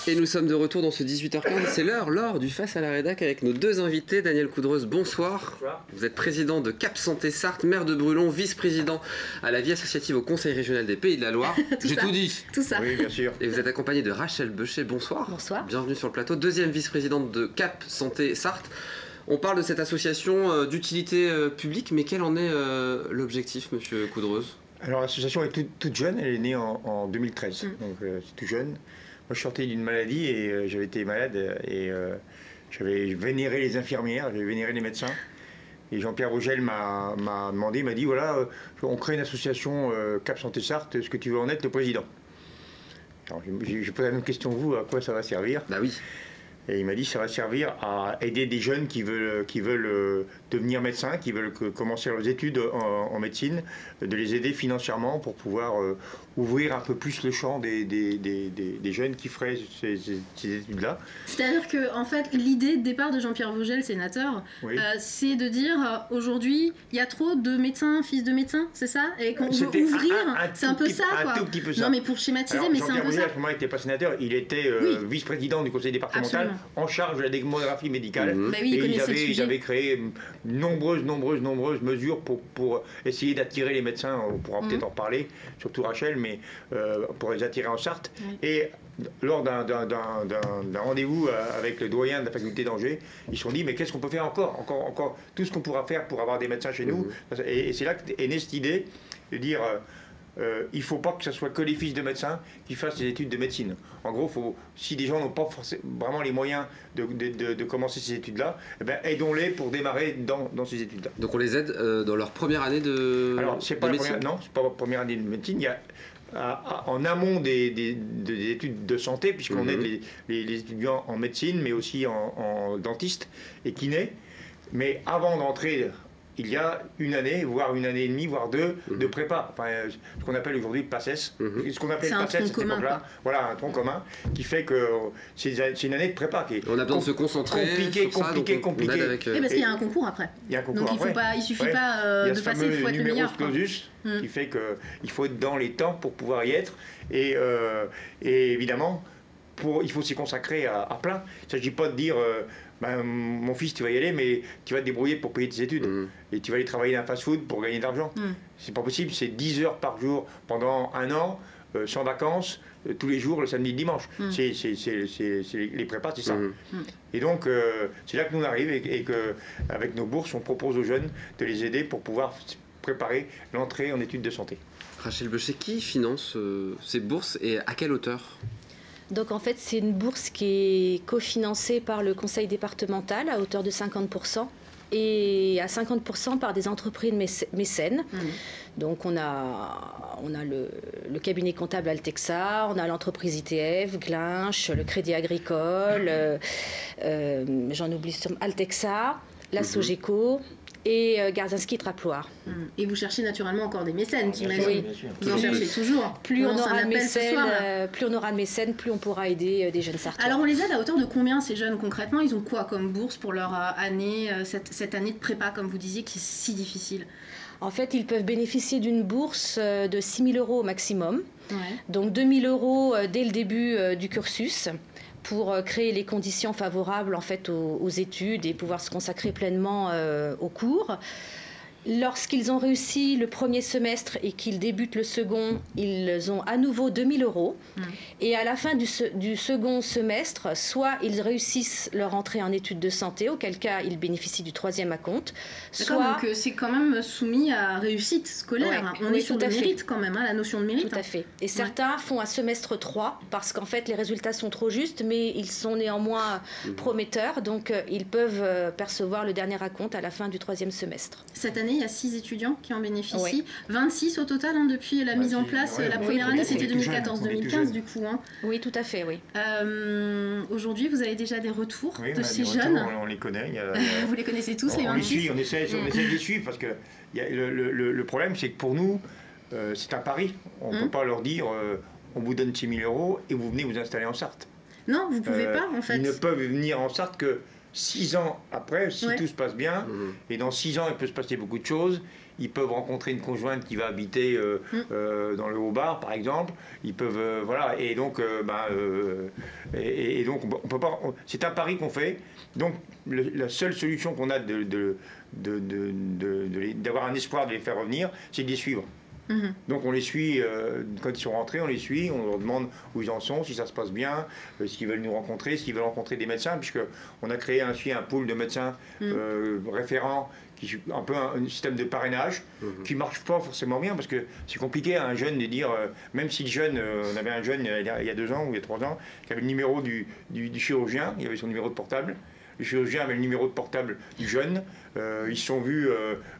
Et nous sommes de retour dans ce 18h15, c'est l'heure du Face à la Rédac avec nos deux invités. Daniel Coudreuse, bonsoir. Bonsoir. Vous êtes président de Cap Santé Sarthe, maire de Brulon, vice-président à la vie associative au Conseil régional des Pays de la Loire. J'ai tout dit. Tout ça. Oui, bien sûr. Et vous êtes accompagné de Rachel Beuchet, bonsoir. Bonsoir. Bienvenue sur le plateau, deuxième vice-présidente de Cap Santé Sarthe. On parle de cette association d'utilité publique, mais quel en est l'objectif, monsieur Coudreuse? Alors l'association est toute jeune, elle est née en 2013, donc c'est tout jeune. Moi je sortais d'une maladie et j'avais été malade et j'avais vénéré les infirmières, j'avais vénéré les médecins. Et Jean-Pierre Vogel m'a demandé, il m'a dit voilà, on crée une association Cap Santé Sarthe, est-ce que tu veux en être le président? Alors j'ai posé la même question que vous, à quoi ça va servir? Bah oui. Et il m'a dit ça va servir à aider des jeunes qui veulent devenir médecins, qui veulent commencer leurs études en médecine, de les aider financièrement pour pouvoir ouvrir un peu plus le champ des jeunes qui feraient ces études-là. C'est-à-dire que en fait, l'idée de départ de Jean-Pierre Vogel, sénateur, Oui. c'est de dire aujourd'hui, il y a trop de médecins, fils de médecins, c'est ça? Et qu'on veut ouvrir, c'est un peu ça, quoi. Un tout petit peu ça. Non, mais pour schématiser, Alors, mais c'est un peu Jean-Pierre Vogel, ça. à ce moment-là, n'était pas sénateur, il était Oui. vice-président du conseil départemental. Absolument. En charge de la démographie médicale. Bah oui, il connaissait le Ils sujet. avaient créé nombreuses mesures pour essayer d'attirer les médecins, on pourra peut-être en reparler, surtout Rachel, mais pour les attirer en Sarthe. Oui. Et lors d'un rendez-vous avec le doyen de la faculté d'Angers, ils se sont dit mais qu'est-ce qu'on peut faire encore tout ce qu'on pourra faire pour avoir des médecins chez nous. Et c'est là qu'est née cette idée de dire il ne faut pas que ce soit que les fils de médecins qui fassent des études de médecine. En gros, si des gens n'ont pas vraiment les moyens de commencer ces études-là, eh ben, aidons-les pour démarrer dans ces études-là. Donc on les aide dans leur première année de Alors, c'est pas médecine. c'est pas la première année de médecine. Il y a en amont des études de santé, puisqu'on aide les étudiants en médecine, mais aussi en dentiste et kiné. Mais avant d'entrer, il y a une année, voire une année et demie, voire deux, de prépa. Enfin, ce qu'on appelle aujourd'hui le PACES. Ce qu'on appelle C'est le un PACES à tronc cette commun, époque-là. Voilà, un tronc commun qui fait que c'est une année de prépa qui est On a besoin de se concentrer compliqué. on aide avec, Oui, parce qu'il y a un concours après. Il y a un concours Donc après. il suffit Ouais. pas Il y a de ce passer, il faut fameux être le numerus meilleur, quoi. clausus qui fait qu'il faut être dans les temps pour pouvoir y être. Et évidemment, il faut s'y consacrer à plein. Il ne s'agit pas de dire mon fils, tu vas y aller, mais tu vas te débrouiller pour payer tes études. Et tu vas aller travailler dans un fast-food pour gagner de l'argent. C'est pas possible, c'est 10 heures par jour pendant un an, sans vacances, tous les jours, le samedi et le dimanche. Les prépas, c'est ça. Et donc, c'est là que nous on arrive et qu'avec nos bourses, on propose aux jeunes de les aider pour pouvoir préparer l'entrée en études de santé. Rachel Beuchet, qui finance ces bourses et à quelle hauteur? Donc en fait, c'est une bourse qui est cofinancée par le conseil départemental à hauteur de 50% et à 50% par des entreprises mécènes. Donc on a le cabinet comptable Altexa, on a l'entreprise ITF, Glinch, le Crédit Agricole, j'en oublie Altexa, la Sogeco et Garzinski Traploir. Et vous cherchez naturellement encore des mécènes, j'imagine. Oui, Vous en cherchez toujours. Plus on aura de mécènes, mécènes, plus on pourra aider des jeunes Sartois. Alors on les aide à hauteur de combien ces jeunes concrètement? Ils ont quoi comme bourse pour leur année, cette année de prépa, comme vous disiez, qui est si difficile? En fait, ils peuvent bénéficier d'une bourse de 6 000 € au maximum. Ouais. Donc 2 000 € dès le début du cursus, pour créer les conditions favorables en fait aux études et pouvoir se consacrer pleinement aux cours. Lorsqu'ils ont réussi le premier semestre et qu'ils débutent le second, ils ont à nouveau 2 000 €. Et à la fin du second semestre, soit ils réussissent leur entrée en études de santé, auquel cas ils bénéficient du troisième acompte. Soit... Donc c'est quand même soumis à réussite scolaire. Ouais, on est sur le mérite quand même, la notion de mérite. Tout à fait. Et certains font un semestre 3 parce qu'en fait les résultats sont trop justes, mais ils sont néanmoins prometteurs. Donc ils peuvent percevoir le dernier acompte à la fin du troisième semestre. Cette année, il y a 6 étudiants qui en bénéficient. Oui. 26 au total depuis la mise en place. La première année, c'était 2014-2015 du coup. Oui, tout à fait, oui. Aujourd'hui, vous avez déjà des retours de ces retours, jeunes. on les connaît. Vous les connaissez tous, les on 26? les suit, on essaie de les suivre parce que le problème, c'est que pour nous, c'est un pari. On ne peut pas leur dire on vous donne 6 000 € et vous venez vous installer en Sarthe. Non, vous ne pouvez pas en fait. Ils ne peuvent venir en Sarthe que 6 ans après, si tout se passe bien, et dans 6 ans, il peut se passer beaucoup de choses. Ils peuvent rencontrer une conjointe qui va habiter dans le Haut-Bar, par exemple. Ils peuvent, voilà, et donc, donc on peut pas. C'est un pari qu'on fait. Donc, la seule solution qu'on a d'avoir un espoir de les faire revenir, c'est de les suivre. Donc on les suit, quand ils sont rentrés, on les suit, on leur demande où ils en sont, si ça se passe bien, s'ils veulent nous rencontrer, s'ils veulent rencontrer des médecins, puisqu'on a créé un pool de médecins référents, un peu un système de parrainage, qui ne marche pas forcément bien, parce que c'est compliqué à un jeune de dire, même si le jeune, on avait un jeune il y a 2 ans ou il y a 3 ans, qui avait le numéro du chirurgien, il avait son numéro de portable. Le chirurgien avait le numéro de portable du jeune. Ils se sont vus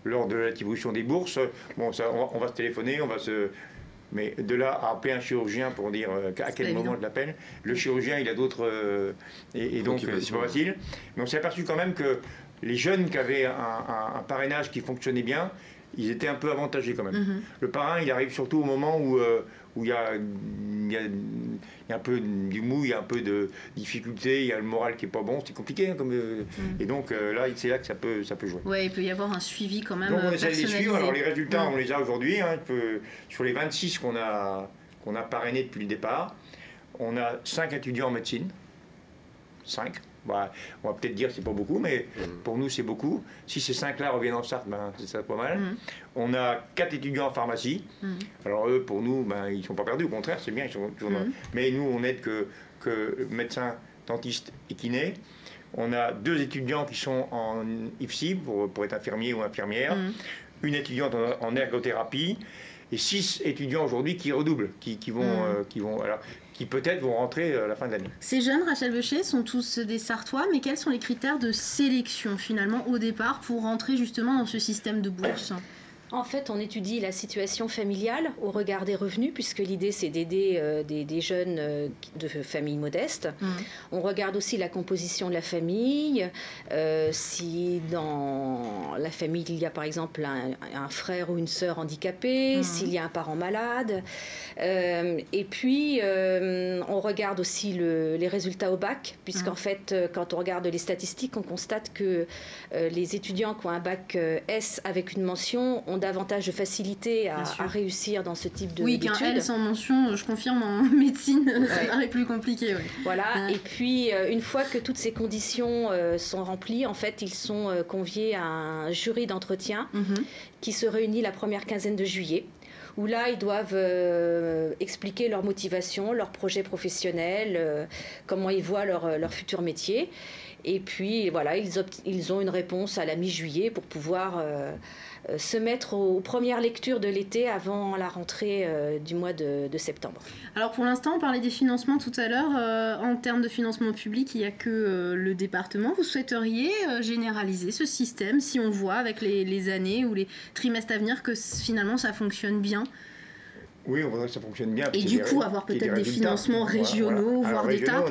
lors de l'attribution des bourses. Bon, ça, on va se téléphoner, mais de là à appeler un chirurgien pour dire à quel moment je l'appelle, le chirurgien, il a d'autres... et donc, c'est pas facile. Mais on s'est aperçu quand même que les jeunes qui avaient un parrainage qui fonctionnait bien, ils étaient un peu avantagés quand même. Le parrain, il arrive surtout au moment où il y a un peu du mou, il y a un peu de difficulté, il y a le moral qui n'est pas bon, c'est compliqué. Et donc là, c'est là que ça peut jouer. Oui, il peut y avoir un suivi quand même. Donc on essaie de les personnalisé. suivre. Alors les résultats, on les a aujourd'hui. Sur les 26 qu'on a parrainés depuis le départ, on a 5 étudiants en médecine. 5. Bah, on va peut-être dire que c'est pas beaucoup, mais pour nous c'est beaucoup. Si ces 5-là reviennent en Sarthe, c'est pas mal. On a 4 étudiants en pharmacie. Alors eux, pour nous, ils ne sont pas perdus, au contraire, c'est bien. Ils sont toujours mais nous, on aide que médecins, dentistes et kinés. On a 2 étudiants qui sont en IFSI pour être infirmier ou infirmière. Une étudiante en ergothérapie. Et 6 étudiants aujourd'hui qui redoublent, qui peut-être vont rentrer à la fin de l'année. Ces jeunes, Rachel Beuchet, sont tous des Sartois, mais quels sont les critères de sélection finalement au départ pour rentrer justement dans ce système de bourse ? En fait, on étudie la situation familiale au regard des revenus, puisque l'idée, c'est d'aider des jeunes de familles modestes. On regarde aussi la composition de la famille, si dans la famille, il y a par exemple un frère ou une sœur handicapée, s'il y a un parent malade. Et puis, on regarde aussi les résultats au bac, puisqu'en fait, quand on regarde les statistiques, on constate que les étudiants qui ont un bac S avec une mention ont davantage de facilité à réussir dans ce type d'études. Oui, qu'un L sans mention, je confirme, en médecine, ça paraît plus compliqué. Ouais. Voilà, et puis une fois que toutes ces conditions sont remplies, en fait, ils sont conviés à un jury d'entretien qui se réunit la première quinzaine de juillet, où là, ils doivent expliquer leur motivation, leur projet professionnel, comment ils voient leur futur métier. Et puis, voilà, ils ont une réponse à la mi-juillet pour pouvoir se mettre aux premières lectures de l'été avant la rentrée du mois de septembre. Alors pour l'instant, on parlait des financements tout à l'heure. En termes de financement public, il n'y a que le département. Vous souhaiteriez généraliser ce système si on voit avec les années ou les trimestres à venir que finalement ça fonctionne bien ? Oui, on voudrait que ça fonctionne bien. Et du coup, avoir peut-être des financements régionaux, voire d'État.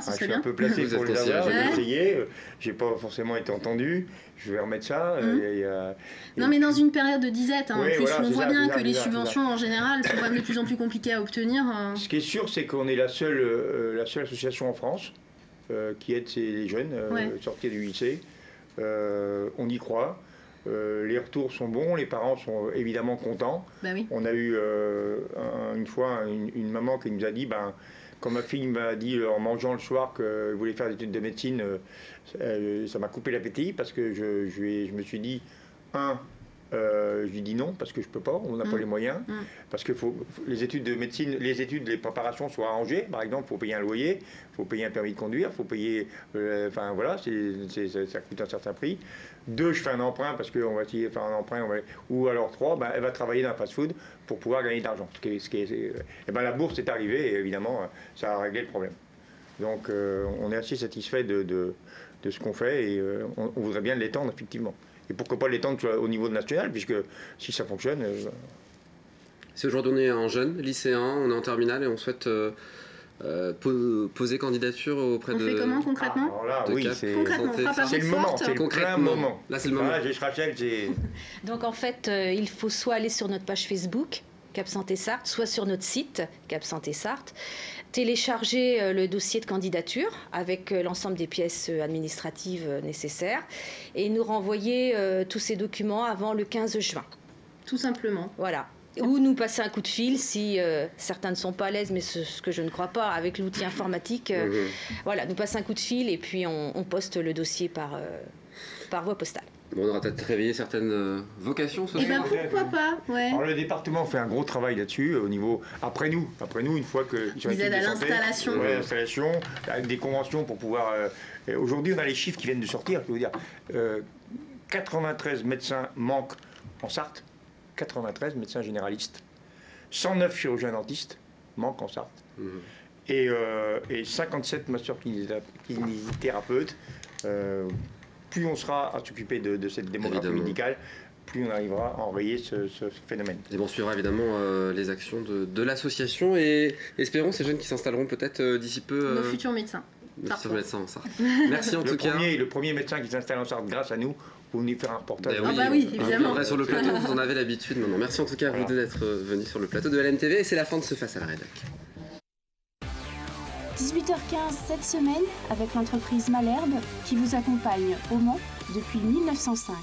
Je suis un peu placé pour les avoir, je vais essayer. Je n'ai pas forcément été entendu. Je vais remettre ça. Non, mais dans une période de disette, en plus, on voit bien que les subventions, en général, sont quand même de plus en plus compliquées à obtenir. Ce qui est sûr, c'est qu'on est la seule association en France qui aide ces jeunes sortis du lycée. On y croit. Les retours sont bons, les parents sont évidemment contents. Bah oui. On a eu une fois une maman qui nous a dit, quand ma fille m'a dit en mangeant le soir qu'elle voulait faire des études de médecine, ça m'a coupé l'appétit parce que je me suis dit, je lui dis non parce que je peux pas, on n'a pas les moyens, parce que les études de médecine, les préparations sont arrangées. Par exemple, il faut payer un loyer, il faut payer un permis de conduire, il faut payer, enfin voilà, ça coûte un certain prix. 2, je fais un emprunt parce qu'on va essayer de faire un emprunt, ou alors 3, elle va travailler dans un fast-food pour pouvoir gagner de l'argent. La bourse est arrivée et évidemment, ça a réglé le problème. Donc, on est assez satisfait de ce qu'on fait et on voudrait bien l'étendre effectivement. Et pourquoi pas l'étendre au niveau national, puisque si ça fonctionne... Si aujourd'hui on est un jeune lycéen, on est en terminale et on souhaite poser candidature auprès de... On fait comment concrètement oui, concrètement, c'est le moment, c'est le plein moment. Là, c'est le moment. Voilà, Rachel, donc en fait, il faut soit aller sur notre page Facebook, Cap Santé Sarthe, soit sur notre site Cap Santé Sarthe, télécharger le dossier de candidature avec l'ensemble des pièces administratives nécessaires et nous renvoyer tous ces documents avant le 15 juin. Tout simplement. Voilà. Ou nous passer un coup de fil si certains ne sont pas à l'aise, mais ce que je ne crois pas, avec l'outil informatique. Voilà, nous passer un coup de fil et puis on poste le dossier par voie postale. Bon, on aura peut-être réveillé certaines vocations ce soir. Eh bien, pourquoi pas, ouais. Alors, le département fait un gros travail là-dessus au niveau après nous une fois que ils aident à l'installation. Ouais, l'installation, avec des conventions pour pouvoir. Aujourd'hui, on a les chiffres qui viennent de sortir. Je veux dire, 93 médecins manquent en Sarthe, 93 médecins généralistes, 109 chirurgiens dentistes manquent en Sarthe, et 57 master kinésithérapeutes. Plus on sera à s'occuper de cette démographie médicale, plus on arrivera à enrayer ce phénomène. Et bon, on suivra évidemment les actions de l'association et espérons ces jeunes qui s'installeront peut-être d'ici peu. Nos futurs médecins. Nos futurs médecins en Sarthe. Merci en tout cas. Le premier médecin qui s'installe en Sarthe grâce à nous, pour venir faire un reportage. Ah bah oui, évidemment. On reste sur le plateau, vous en avez l'habitude maintenant. Merci en tout cas à vous deux d'être venus sur le plateau de LMTV et c'est la fin de ce Face à la Rédac. 18h15 cette semaine avec l'entreprise Malherbe qui vous accompagne au Mans depuis 1905.